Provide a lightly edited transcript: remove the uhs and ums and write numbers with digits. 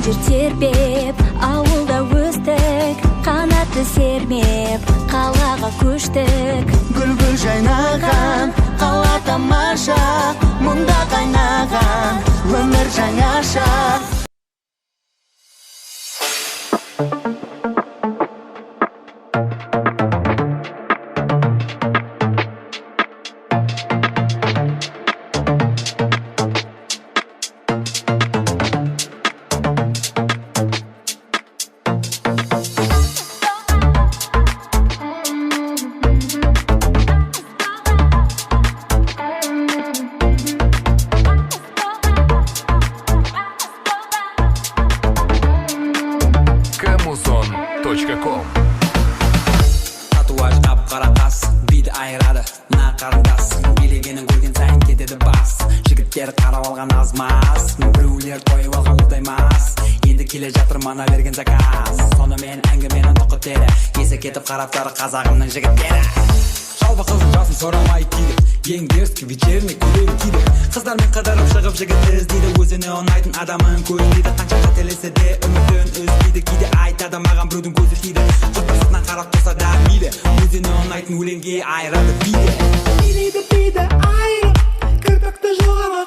жер тербеп, ауылда өстік, қанатты сермеп, қалаға көштік. Гүл-гүл жайнаған, қала тамаша, мұнда қайнаған, өмір жаңаша. Камузон.ком. Татуаж қап-қара қас, биді айырады мына қарындас. Билегенін көрген сайын кетеді бас. Жігіттер қарап алған аз-маз, біреулер тойып алған ұлдаймас. Енді келе жатыр мана берген заказ. Сонымен әңгіменің тұқы тері, есі кетіп қараптары қазағымның жігіттері. Жалпы қыздың жасын сорамай киді, ең дерзкий вечерний көйлегін киді. Қыздармен қыдырып шығып жігітті іздейді, өзіне ұнайтын адамын көздейді. Қанша қателесе де үмітін үзбейді, кейде айтады маған біреудің көзі тиді. Жұрттар сыртынан қарап тұрса да мейлі, өзіне ұнайтын өлеңге айырады биді. Билейді биді айырып, кірпікті жоғары